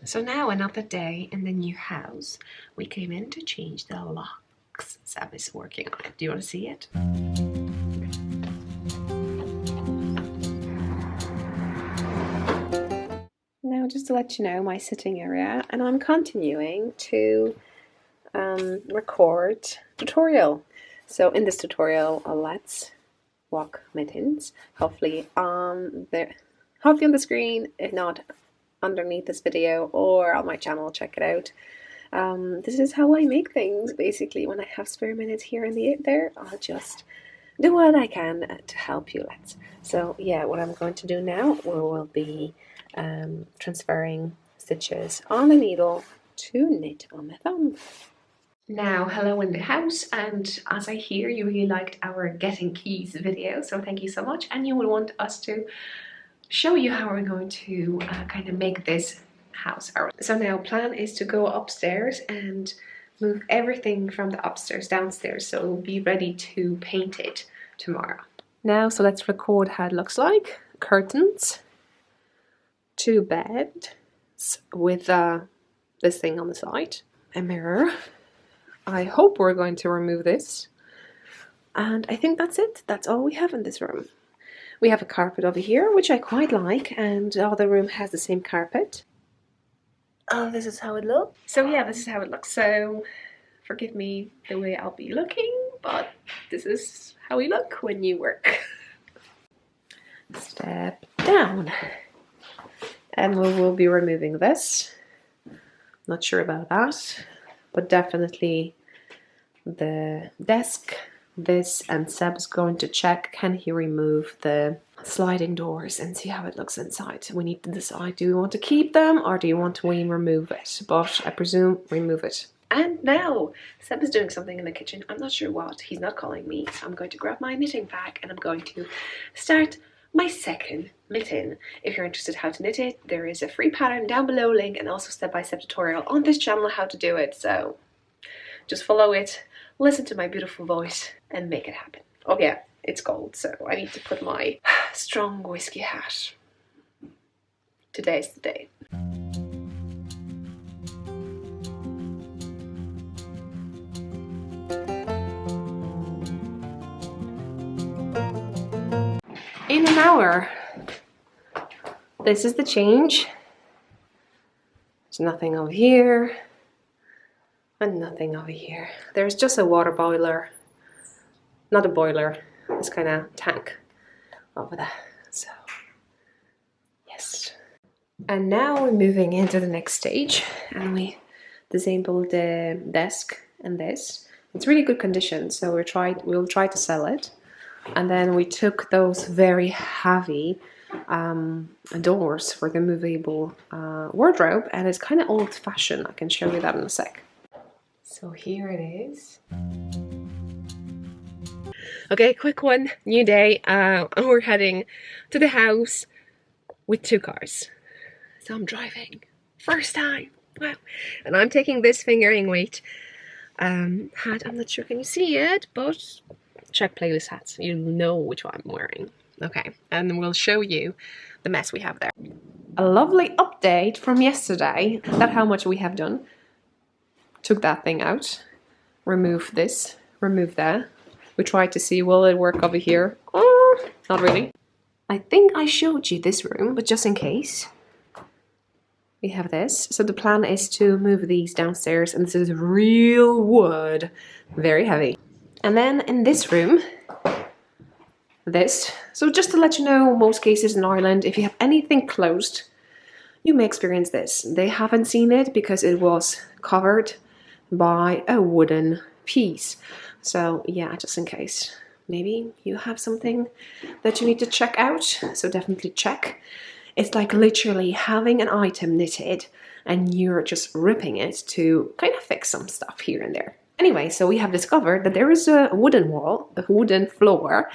So now another day in the new house. We came in to change the locks. Sam is working on it. Do you want to see it? Now just to let you know my sitting area, and I'm continuing to record tutorial. So in this tutorial, let's walk mittens. Hopefully on the screen, if not underneath this video or on my channel, check it out. This is how I make things basically. When I have spare minutes here and there, I'll just do what I can to help you lads. So yeah, what I'm going to do now will be transferring stitches on the needle to knit on the thumb. Now, hello in the house, and as I hear you really liked our getting keys video, so thank you so much, and you will want us to show you how we're going to kind of make this house ours. So now plan is to go upstairs and move everything from the upstairs downstairs, so we'll be ready to paint it tomorrow. Now, so let's record how it looks like. Curtains, 2 beds with this thing on the side, a mirror. I hope we're going to remove this. And I think that's it. That's all we have in this room. We have a carpet over here, which I quite like, and the other room has the same carpet. Oh, this is how it looks. So yeah, this is how it looks. So forgive me the way I'll be looking, but this is how we look when you work. Step down. And we will be removing this. Not sure about that, but definitely the desk, this, and Seb's going to check, can he remove the sliding doors and see how it looks inside. We need to decide, do we want to keep them or do you want to remove it? But I presume remove it. And now Seb is doing something in the kitchen. I'm not sure what. He's not calling me. So I'm going to grab my knitting bag and I'm going to start my second mitten. If you're interested how to knit it, there is a free pattern down below, link, and also step-by-step tutorial on this channel how to do it. So just follow it, listen to my beautiful voice, and make it happen. Oh yeah, it's cold, so I need to put my strong whiskey hat. Today's the day. In an hour. This is the change. There's nothing over here. And nothing over here. There's just a water boiler. Not a boiler. This kind of tank over there. So, yes. And now we're moving into the next stage. And we disabled the desk and this. It's really good condition, so we'll try to sell it. And then we took those very heavy doors for the movable wardrobe, and it's kind of old-fashioned. I can show you that in a sec. So here it is. Okay, quick one, new day. We're heading to the house with 2 cars. So I'm driving, first time, wow. And I'm taking this fingering weight hat. I'm not sure, can you see it? But check playlist hats, you know which one I'm wearing. Okay, and we'll show you the mess we have there. A lovely update from yesterday. That's how much we have done. Took that thing out, removed this, removed that. We tried to see, will it work over here? Oh, not really. I think I showed you this room, but just in case. We have this. So the plan is to move these downstairs, and this is real wood, very heavy. And then in this room, this. So just to let you know, most cases in Ireland, if you have anything closed, you may experience this. They haven't seen it because it was covered by a wooden piece. So yeah, just in case. Maybe you have something that you need to check out. So definitely check. It's like literally having an item knitted and you're just ripping it to kind of fix some stuff here and there. Anyway, so we have discovered that there is a wooden wall, a wooden floor,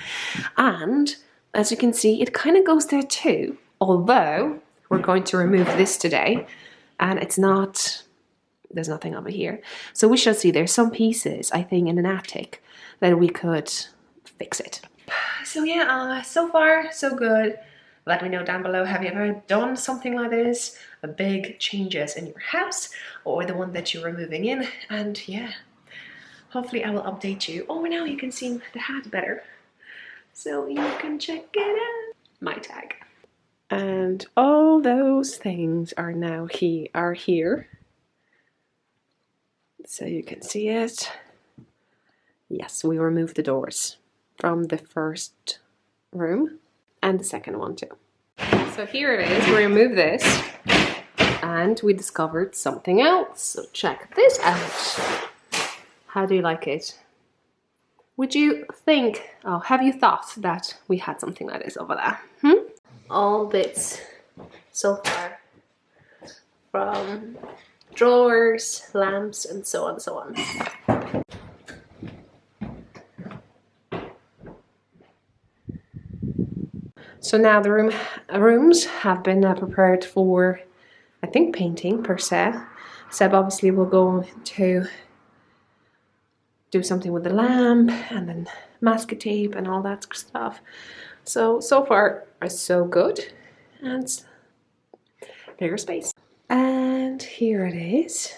and as you can see, it kind of goes there too, although we're going to remove this today, and it's not, there's nothing over here. So we shall see, there's some pieces, I think, in an attic that we could fix it. So yeah, so far, so good. Let me know down below, have you ever done something like this? A big changes in your house or the one that you were moving in? And yeah, hopefully I will update you. Oh, now you can see the hat better. So you can check it out. My tag. And all those things are now here. So you can see it. Yes, we removed the doors from the first room and the second one too. So here it is, we removed this and we discovered something else. So check this out. How do you like it? Would you think, oh, have you thought that we had something like this over there? All bits so far from drawers, lamps, and so on and so on. So now the rooms have been prepared for, I think, painting per se. Seb obviously will go to do something with the lamp and then masking tape and all that stuff. So far so good. And bigger space. And here it is.